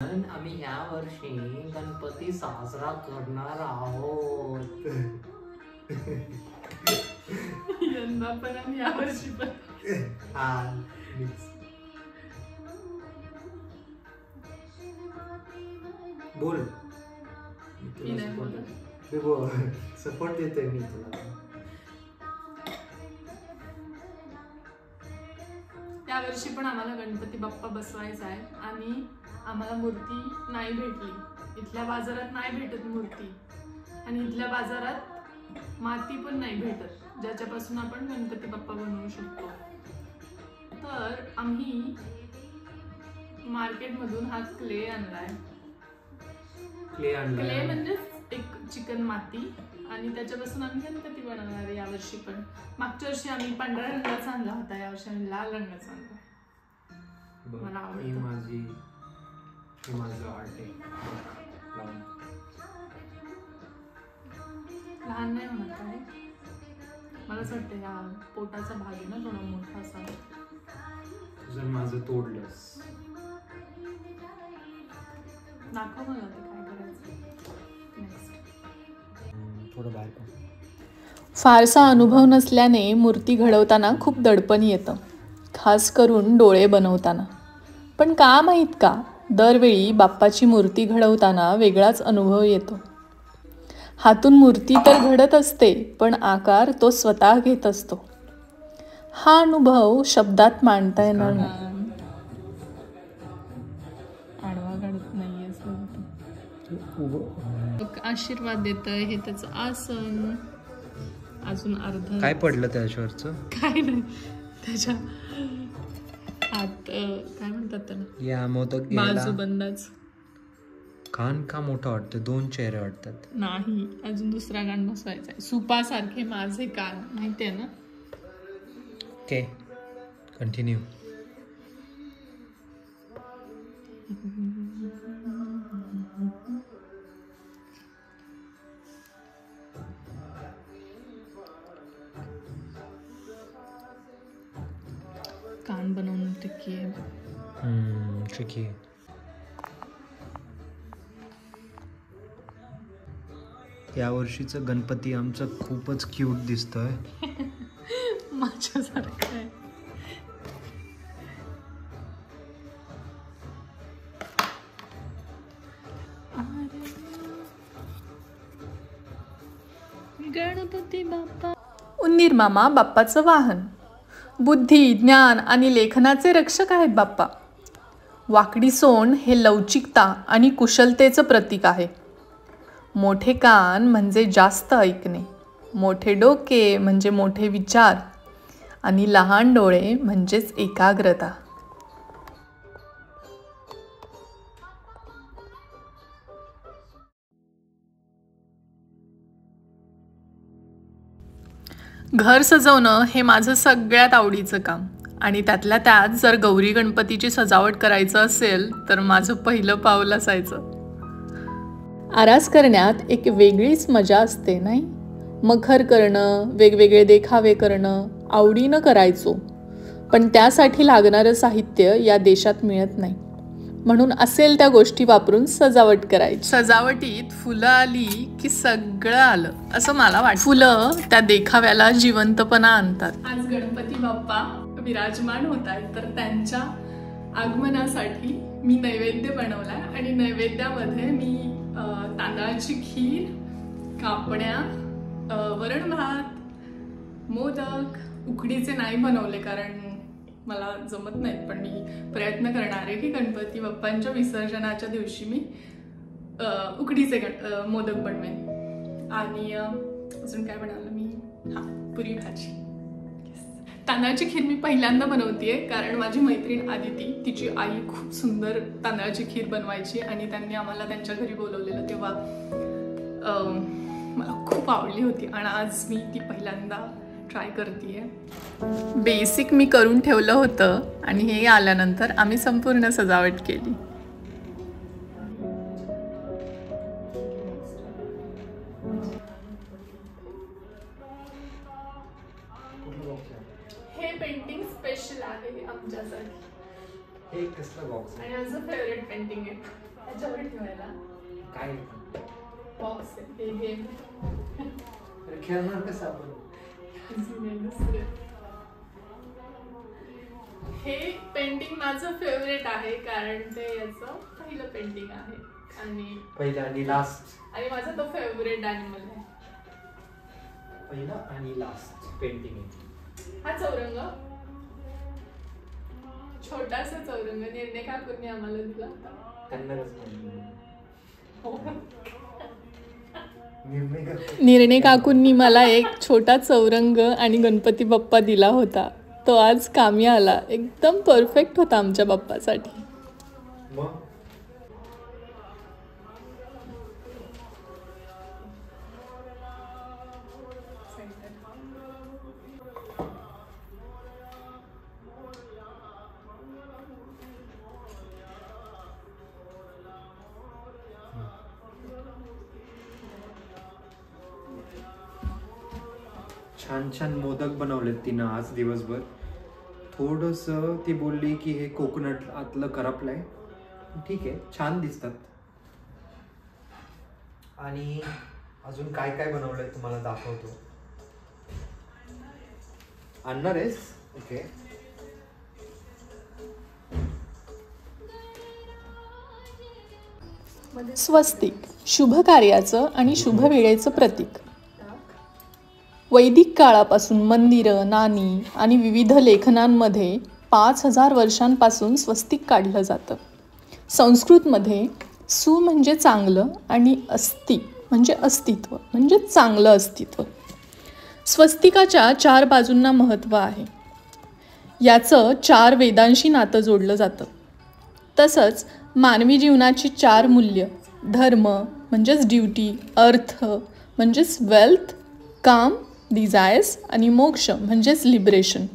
आम्ही या वर्षी गणपती साजरा करणार आहोत. यंदा पण आणि या वर्षी पण. बोल. सपोर्ट देतोय मी तुला. या वर्षी पण आम्हाला गणपती बाप्पा बसवायचा आहे आणि आम्हाला मूर्ती नाही भेटली. इथल्या बाजारात नाही भेटत मूर्ती आणि इथल्या बाजारात माती पण नाही भेटत ज्याच्यापासून आपण गणपती बाप्पा बनवू शकतो. तर आम्ही मार्केटमधून हा क्ले आणलाय. क्ले म्हणजे एक चिकन माती आणि त्याच्यापासून आम्ही गणपती बनवणार आहे यावर्षी पण. मागच्या वर्षी आम्ही पांढऱ्या रंगाचा आणला होता, यावर्षी आम्ही लाल रंगाचा आणला. मला आवडतं. माझं आर्ट आहे. लहान नाही म्हणत काय, मला असं वाटतं या पोटाचा भाग आहे ना थोडा मोठा असा. जर माझं तोडलंस दाखव मला ते काय करायचं. थोडं बाहेर. फारसा अनुभव नसल्याने मूर्ती घडवताना खूप दडपण येतं, खास करून डोळे बनवताना. पण का माहीत का दरवेळी बाप्पाची मूर्ती घडवताना वेगळाच अनुभव येतो. हातून मूर्ती तर घडत असते पण आकार तो स्वतः घेत असतो. हा अनुभव शब्दात मांडता येणार नाही. आडवा काढत नाही असं आशीर्वाद देत हे त्याचं आसन. अजून अर्ध काय पडलं त्याच्यावरचं? काय नाही, त्याच्या हात काय म्हणतात त्याला, या मोदक बाजूबंदाच. कान का मोठा वाटतं? 2 चेहरे वाटतात. नाही, अजून दुसरा कान बसवायचा आहे. सुपासारखे माझे कान, माहितीये ना. Okay, continue. कान बनवणं ट्रिकी आहे. ट्रिकी आहे. या वर्षीचं गणपती आमचं खूपच क्यूट दिसतोय. माझ्यासारखं आहे. गणपती बाप्पा. उंदीर मामा बाप्पाचं वाहन. बुद्धी, ज्ञान आणि लेखनाचे रक्षक आहेत बाप्पा. वाकडी सोंड हे लवचिकता आणि कुशलतेचं प्रतीक आहे. मोठे कान म्हणजे जास्त ऐकणे, मोठे डोके म्हणजे मोठे विचार आणि लहान डोळे म्हणजेच एकाग्रता. घर सजवणं हे माझं सगळ्यात आवडीचं काम आणि त्यातल्या त्यात जर गौरी गणपतीची सजावट करायचं असेल तर माझं पहिलं पाऊल असायचं. आरास करण्यात एक वेगळीच मजा असते नाही. मखर करणं, वेगवेगळे देखावे करणं आवडीनं करायचो, पण त्यासाठी लागणारं साहित्य या देशात मिळत नाही. म्हणून असेल त्या गोष्टी वापरून सजावट करायची. सजावटीत फुलं आली की सगळं आलं असं मला वाटतं. फुलं त्या देखाव्याला जिवंतपणा आणतात. आज गणपती बाप्पा विराजमान होत आहेत, तर त्यांच्या आगमनासाठी मी नैवेद्य बनवलाय आणि नैवेद्यामध्ये मी तांदळाची खीर, कापण्या, वरण भात, मोदक, उकडीचे नाही बनवले कारण मला जमत नाहीत, पण मी प्रयत्न करणार आहे की गणपती बाप्पांच्या विसर्जनाच्या दिवशी मी उकडीचे मोदक बनवेन. आणि अजून काय बनवलं मी, पुरी भाजी. तांदळाची खीर मी पहिल्यांदा बनवतेय कारण माझी मैत्रीण आदिती, तिची आई खूप सुंदर तांदळाची खीर बनवायची आणि त्यांनी आम्हाला त्यांच्या घरी बोलवलेलं तेव्हा मला खूप आवडली होती आणि आज मी ती पहिल्यांदा ट्राय करतेय. बेसिक मी करून ठेवलं होतं आणि हे आल्यानंतर आम्ही संपूर्ण सजावट केली. हे पेंटिंग स्पेशल आहे आमच्यासाठी. हे कसलं बॉक्स आणि माझं फेवरेट पेंटिंग आहे. ह्याच्यावर ठेवायला काय बॉक्स आहे हे गेम खेळणार कसं आपण? दुसरे हे पेंटिंग माझं फेवरेट आहे कारण ते याचं पहिलं पेंटिंग आहे आणि पहिला आणि लास्ट आणि माझा तो फेवरेट ॲनिमल आहे. पहिला आणि लास्ट पेंटिंग आहे. हा चौरंग छोटासा चौरंग निर्णय काकूंनी आम्हाला दिला होता. निर्णय काकूंनी मला एक छोटा चौरंग आणि गणपती बाप्पा दिला होता. तो आज कामी आला. एकदम परफेक्ट होता आमच्या बाप्पासाठी. छान छान मोदक बनवलेत तिनं आज दिवसभर. थोडंसं ती बोलली की हे कोकोनट आतलं करपलंय. ठीक आहे, छान दिसतात. आणि अजून काय काय बनवलंय तुम्हाला दाखवतो. आणणार आहेस? ओके. स्वस्तिक शुभ कार्याचं आणि शुभ वेळेचं प्रतीक. वैदिक काळापासून मंदिरं, नाणी आणि विविध लेखनांमध्ये 5000 वर्षांपासून स्वस्तिक काढलं जातं. संस्कृतमध्ये सु म्हणजे चांगलं आणि अस्ति म्हणजे अस्तित्व म्हणजे चांगलं अस्तित्व. स्वस्तिकाच्या 4 बाजूंना महत्त्व आहे. याचं 4 वेदांशी नातं जोडलं जातं. तसंच मानवी जीवनाची 4 मूल्य धर्म म्हणजेच ड्युटी, अर्थ म्हणजेच वेल्थ, काम डिझायर्स आणि मोक्ष म्हणजेच लिबरेशन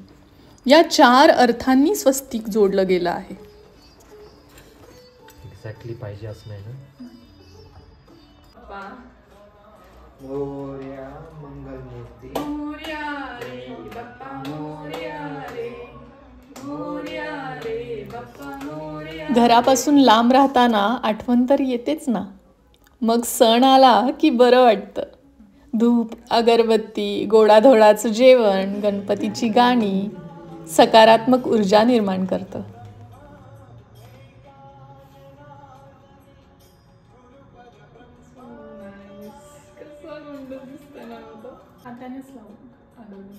या 4 अर्थांनी स्वस्तिक जोडलं गेलं आहे. एक्झॅक्टली पाहिजे असं नाही ना. मोरया मंगल मूर्ती मोरया रे बाप्पा मोरया रे मोरया रे बाप्पा मोरया. घरापासून लांब राहताना आठवण तर येतेच ना. मग सण आला की बरं वाटतं. धूप, अगरबत्ती, गोडाधोडाचं जेवण, गणपतीची गाणी सकारात्मक ऊर्जा निर्माण करतं. हातानेच लावून अगरबत्ती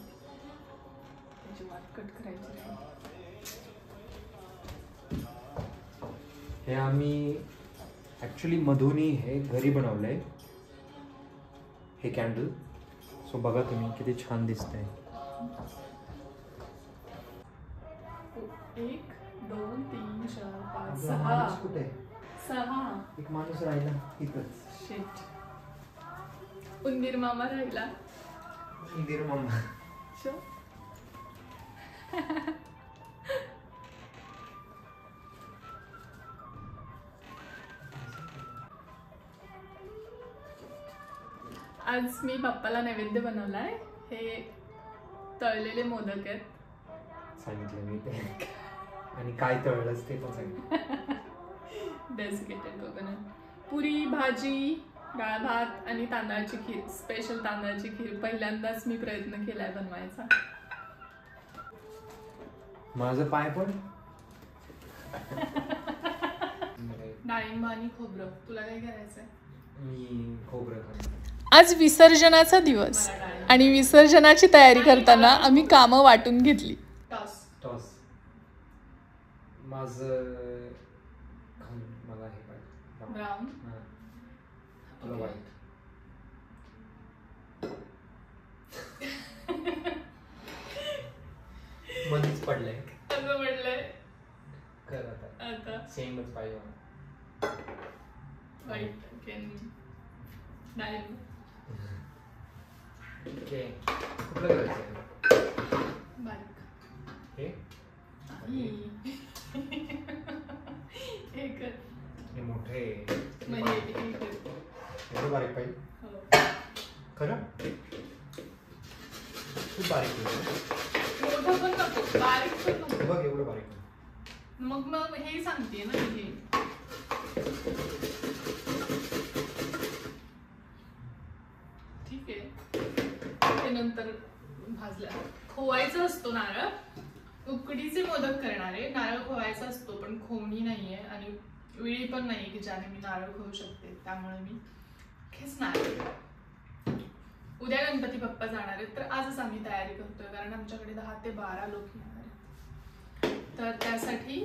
त्याची वाट कट करायची. हे आम्ही ॲक्च्युली मधुनी हे घरी बनवलंय हे कॅन्डल. सो बघा तुम्ही किती छान दिसतंय. 1 2 3 4 5 6 कुठे 6 एक माणूस राहिला इथंच. शिट. उंदीर मामा राहिला. उंदीर मामा. आज मी बाप्पाला नैवेद्य बनवलाय. हे तळलेले मोदक आहेत. सांगितलं मी ते. आणि काय तळलंच ते पण सांगितलं. Desiccated coconut. पुरी, भाजी, डाळ भात आणि तांदळाची खीर. स्पेशल तांदळाची खीर पहिल्यांदाच मी प्रयत्न केलाय बनवायचा. माझं पाय पण. डाळिंब आणि खोबरं. तुला काय करायचंय? मी खोबरं खाणार. आज विसर्जनाचा दिवस आणि विसर्जनाची तयारी करताना आम्ही कामं वाटून घेतली. टॉस. माझं मला हे पाहिजे ब्राऊन. तुला व्हाईट. मध्येच पडलंय. असं म्हटलंय. कर आता सेमच पाहिजे मला. व्हाईट कॅन डाळिंब. ओके. कुठलं करायचं? बारीक. हे हे कर. हे मोठे एवढं बारीक पाहिजे. खरं खूप बारीक. मोठं पण नको, बारीक पण नको. बघ एवढं बारीक. मग हे सांगते ना. हे नंतर भाजल्या. खोवायचा असतो नारळ. उकडीचे मोदक करणारे नारळ खोवायचा असतो, पण खोवणी नाहीये आणि विळी पण नाहीये की ज्याने मी नारळ खोवू शकते. त्यामुळे मी खेचणार. उद्या गणपती बाप्पा जाणार आहेत, तर आजच आम्ही तयारी करतोय, कारण आमच्याकडे 10 ते 12 लोक येणार आहेत. तर त्यासाठी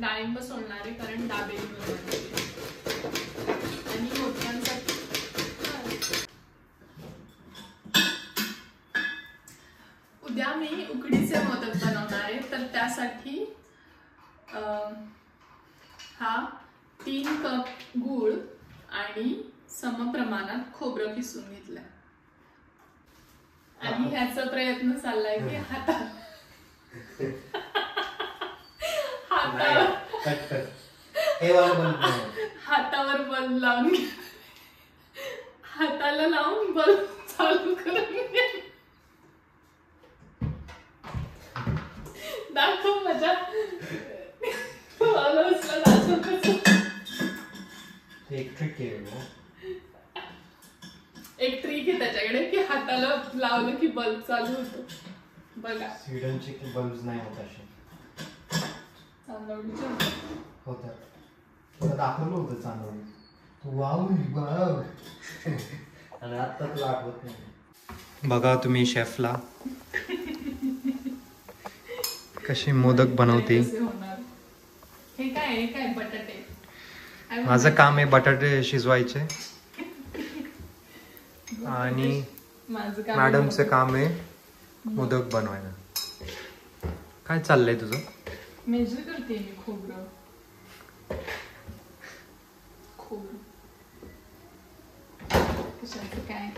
डाळिंब सोलणारे, कारण दाबेली बनवणार आणि मोठ्यांसाठी उद्या मी उकडीचे मोदक बनवणार आहे. तर त्यासाठी हा 3 कप गूळ आणि समप्रमाणात खोबरं किसून घेतलंय. आणि ह्याचा प्रयत्न चाललाय की हातावर बल्ब लावून हाताला लावून बल्ब चालू करून दाखव मजा. एक ट्रिक आहे त्याच्याकडे की हाताला लावलं की बल्ब चालू होतो. बघा स्वीडनचे बल्ब नाही होत असे. चांदवडीचे होतात. तुला दाखवलं होतं चांदवडी. Wow wow. आणि आता तुला आठवत नाही. बघा तुम्ही शेफला कशी मोदक बनवते. हे काय बटाटे. माझं काम आहे बटाटे शिजवायचे आणि मॅडमचं काम आहे मोदक बनवायला. काय चाललंय तुझं? मेजर करते मी खोबरं. कशाचं काय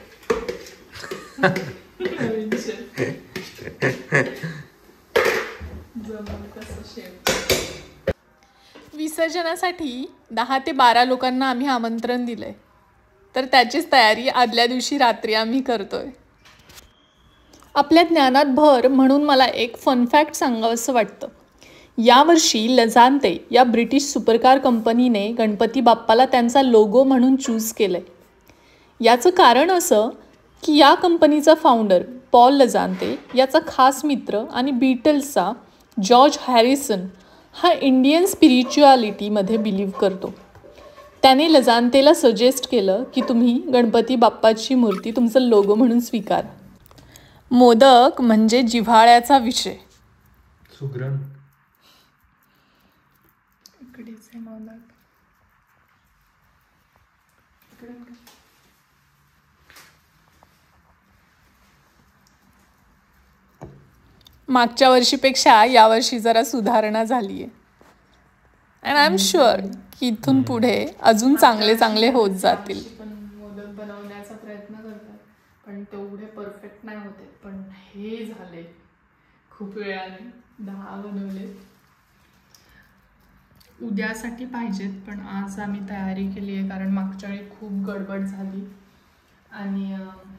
विसर्जनासाठी 10 ते 12 लोकांना आम्ही आमंत्रण दिलंय. तर त्याचीच तयारी आदल्या दिवशी रात्री आम्ही करतोय. आपल्या ज्ञानात भर म्हणून मला एक फन फॅक्ट सांगावंसं वाटतं. यावर्षी लजांते या ब्रिटिश सुपरकार कंपनीने गणपती बाप्पाला त्यांचा लोगो म्हणून चूज केलंय. याचं कारण असं की या कंपनीचा फाउंडर पॉल लजांते याचा खास मित्र आणि बीटल्सचा जॉर्ज हॅरिसन हा इंडियन स्पिरिच्युअलिटीमध्ये बिलीव्ह करतो. त्याने लजांतेला सजेस्ट केलं की तुम्ही गणपती बाप्पाची मूर्ती तुमचं लोगो म्हणून स्वीकारा. मोदक म्हणजे जिव्हाळ्याचा विषय. सुगरण उकडीचे मोदक. मागच्या वर्षीपेक्षा यावर्षी जरा सुधारणा झाली आहे. अँड आय एम शुअर की इथून पुढे अजून चांगले चांगले होत जातील. पण मोदक बनवण्याचा प्रयत्न करतात, पण तेवढे परफेक्ट नाही होते. पण हे झाले खूप वेळाने. 10 बनवले. उद्यासाठी पाहिजेत, पण आज आम्ही तयारी केली आहे, कारण मागच्या वेळी खूप गडबड झाली. आणि यावर्षी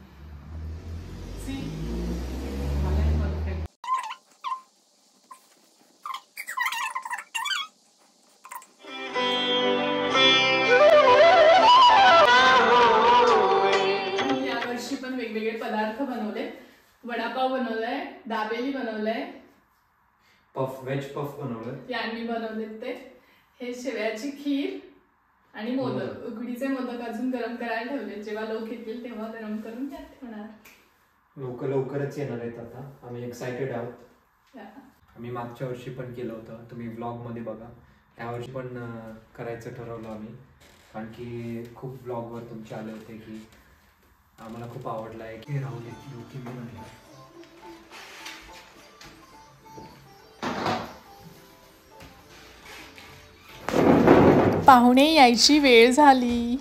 पण वेगवेगळे पदार्थ बनवले. वडापाव बनवलाय, दाबेली बनवलाय, व्हेज पफ बनवलं यांनी बनवलेत ते. हे शेवयाची खीर आणि मोदक. उकडीचे मोदक अजून गरम करायला ठेवले. जेव्हा लोक येतील तेव्हा गरम करून त्यात ठेवणार. लोक लवकरच येणार आहेत. आता आम्ही एक्सायटेड आहोत. आम्ही मागच्या वर्षी पण केलं होतं, तुम्ही व्लॉग मध्ये बघा. त्या वर्षी पण करायचं ठरवलं आम्ही, कारण की खूप व्लॉगवर तुमचे आले होते की आम्हाला खूप आवडला आहे की राहुल की मी म्हणलं. पाहुणे यायची वेळ झाली.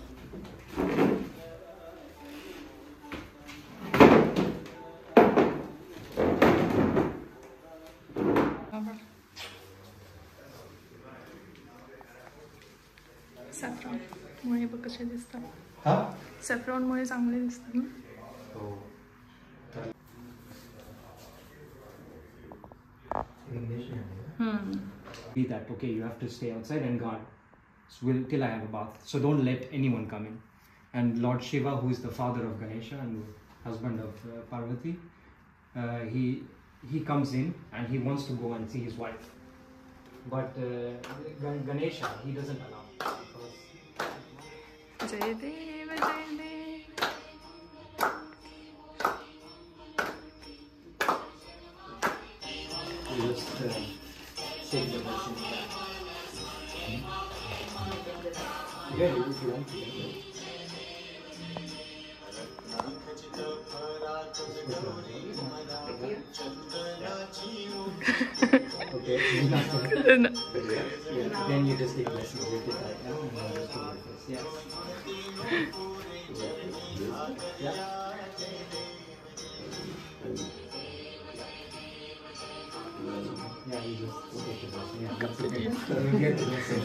सॅफ्रॉनमुळे बघ कसे दिसतात. हा, सॅफ्रॉनमुळे चांगले दिसतात ना. हो. Be that okay, you have to stay outside and guard till I have a bath, so don't let anyone come in. And Lord Shiva, who is the father of Ganesha, and husband of Parvati, he comes in and he wants to go and see his wife. But Ganesha, he doesn't allow. Jai Dev Jai Dev. We just take the blessing back. Yeah, if you want to. Okay. No. Then you just take blessings with it like that and just do like this. Yes. Yeah. Yeah, you just take the blessing. Yeah, that's okay. You get the blessing.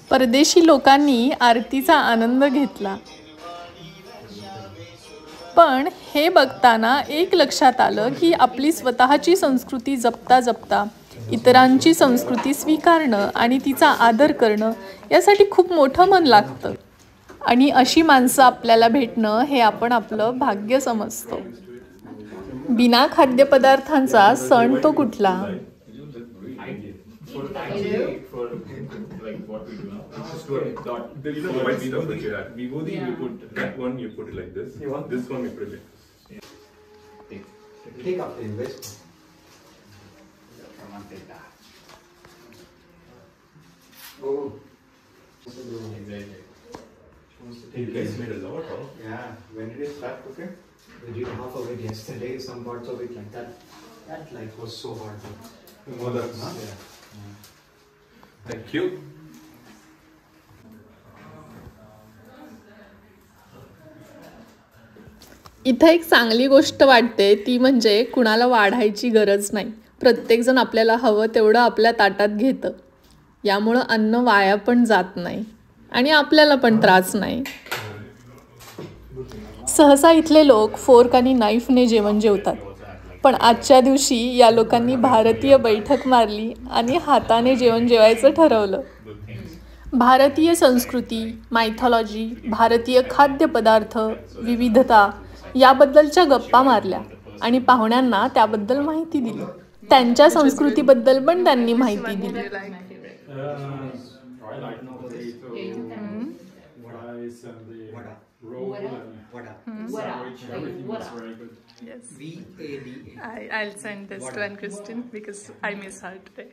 परदेशी लोकांनी आरतीचा आनंद घेतला. पण हे बघताना एक लक्षात आलं की आपली स्वतःची संस्कृती जपता जपता इतरांची संस्कृती स्वीकारणं आणि तिचा आदर करणं यासाठी खूप मोठं मन लागतं. आणि अशी माणसं आपल्याला भेटणं हे आपण आपलं भाग्य समजतो. बिना खाद्यपदार्थांचा सण तो कुठला. Like what we do now. Just do a dot. The white stuff that you had. Vibhuti, you put that one. You put it like this. You want this one? You put it like this. Take up the invest. Come on, take that. Oh. You guys made a lot, huh? Yeah. When did it start cooking? We did half of it yesterday. Some parts of it like that. That like was so hard. Oh, that's huh? Yeah. Thank you. इथं एक चांगली गोष्ट वाटते ती म्हणजे कुणाला वाढायची गरज नाही. प्रत्येकजण आपल्याला हवं तेवढं आपल्या ताटात घेतं. यामुळं अन्न वाया पण जात नाही आणि आपल्याला पण त्रास नाही. सहसा इथले लोक फोर्क आणि नाईफने जेवण जेवतात. पण आजच्या दिवशी या लोकांनी भारतीय बैठक मारली आणि हाताने जेवण जेवायचं ठरवलं. भारतीय संस्कृती, मायथॉलॉजी, भारतीय खाद्यपदार्थ, विविधता याबद्दलच्या गप्पा मारल्या आणि पाहुण्यांना त्याबद्दल माहिती दिली. त्यांच्या संस्कृतीबद्दल पण त्यांनी माहिती दिली. Yes. I'll send this to Anne Christine because I miss her today.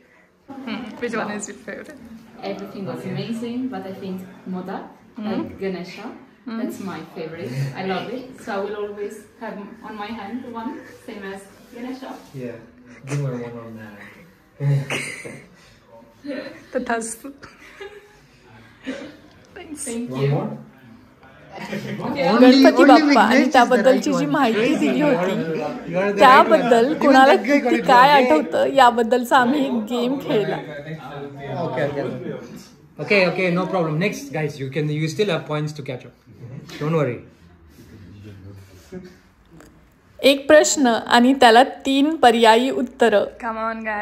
Which one is your favorite? Everything was amazing, but I think Modak, like Ganesha, that's my favorite. I love it. So I will always have on my hand the one same as Ganesha. Yeah. Give her one on that. Tathastu. Thanks. Thank One you. more? Ganpati Bappa आणि त्याबद्दलची जी माहिती दिली होती त्याबद्दल कुणाला किती काय आठवतं याबद्दलचा आम्ही एक गेम खेळला. Okay, no problem. Next, guys, you still have points to catch up. Don't worry. एक प्रश्न आणि त्याला 3 पर्यायी उत्तरं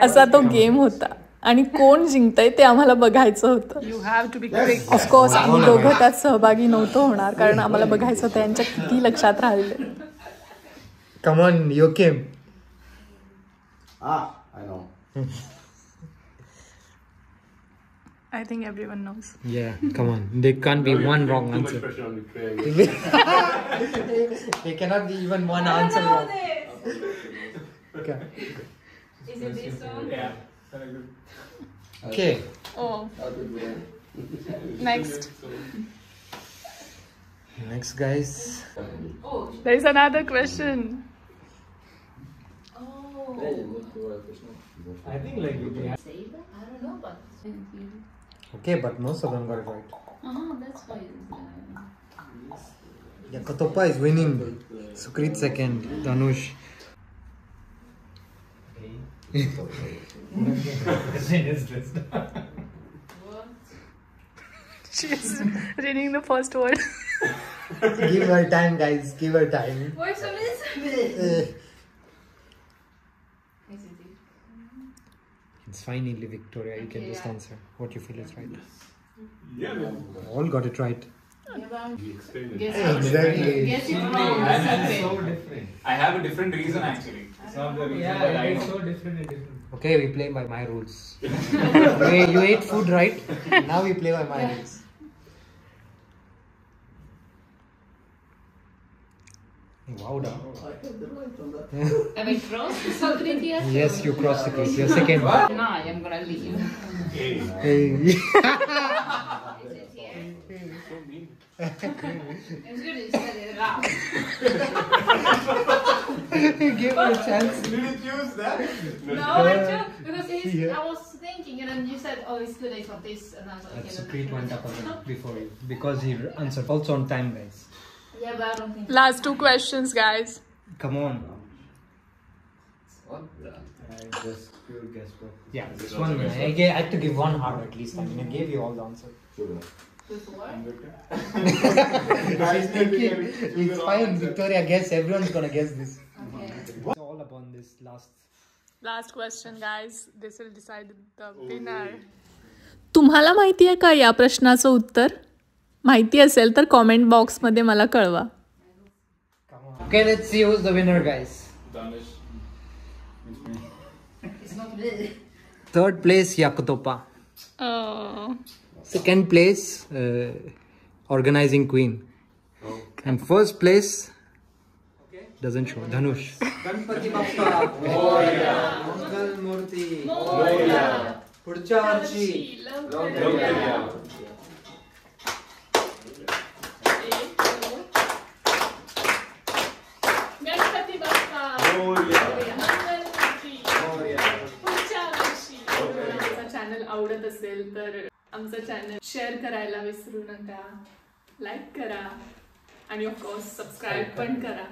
असा तो गेम होता आणि कोण जिंकतंय ते आम्हाला बघायचं होतं. ऑफकोर्स आम्ही दोघं त्यात सहभागी नव्हतो होणार कारण आम्हाला बघायचं होतं यांच्या किती लक्षात राहिले. Come on, Joachim. I know. I think everyone knows. Yeah, come on. There can't be one wrong Too much answer. pressure on the tray. There cannot be even one answer wrong. Okay. Is it this one? Yeah. Okay. Oh. Next. Next, guys. Oh. There is another question. Oh. I think like you can. Say that? I don't know, but thank you. Okay, but most of them got it right. That's why. Yeah, Katopa is winning. Sukrit second. Danush. She is reading the first word. Give her time, guys. Give her time. Where's Elizabeth? It's finally Victoria. You can Okay, just yeah. answer what you feel is right. Yeah, man. All got it right. We explained it. Guess Exactly. Guess it wrong. It's okay. different. I have a different reason actually. It's not the reason that I know. different and different. Okay, we play by my rules. You ate food, right? Now we play by my rules. Wow, da. Have I crossed the subject yet? Yes, you crossed the case. You're second. No, I am gonna leave. Hey. Hey. It's good you said it out. Give her a chance. Did you choose that? No, I took because I was thinking, and then you said, "Oh, it's 2 days of this," and I was like, That's okay, Supreet went up again before you because he answered also on time, guys. Yeah, but I don't think. Last 2 questions, guys. Come on. Just pure guesswork. Yeah, this one. I had to give one hard at least. I mean, I gave you all the answers. Before? It's fine, Victoria. Guess everyone's gonna guess this. Okay. It's all upon this last. Last question, guys. This will decide the winner. तुम्हाला माहिती आहे का या प्रश्नाचं उत्तर? माहिती असेल तर कॉमेंट बॉक्समध्ये मला कळवा. Okay, let's see who's the winner, guys. Danish. It's not me. Third place, Yakutopa. Oh. Second place, Organizing Queen. And first place, doesn't show, Dhanush. Ganpati Bappa मंगल मूर्ती पुढच्या वर्षी गणपती बाप्पा मंगलमूर्ती पुढच्या वर्षी. आमचा चॅनल आवडत असेल तर आमचं चॅनल शेअर करायला विसरू नका, लाईक करा आणि ऑफकोर्स सबस्क्राईब पण करा.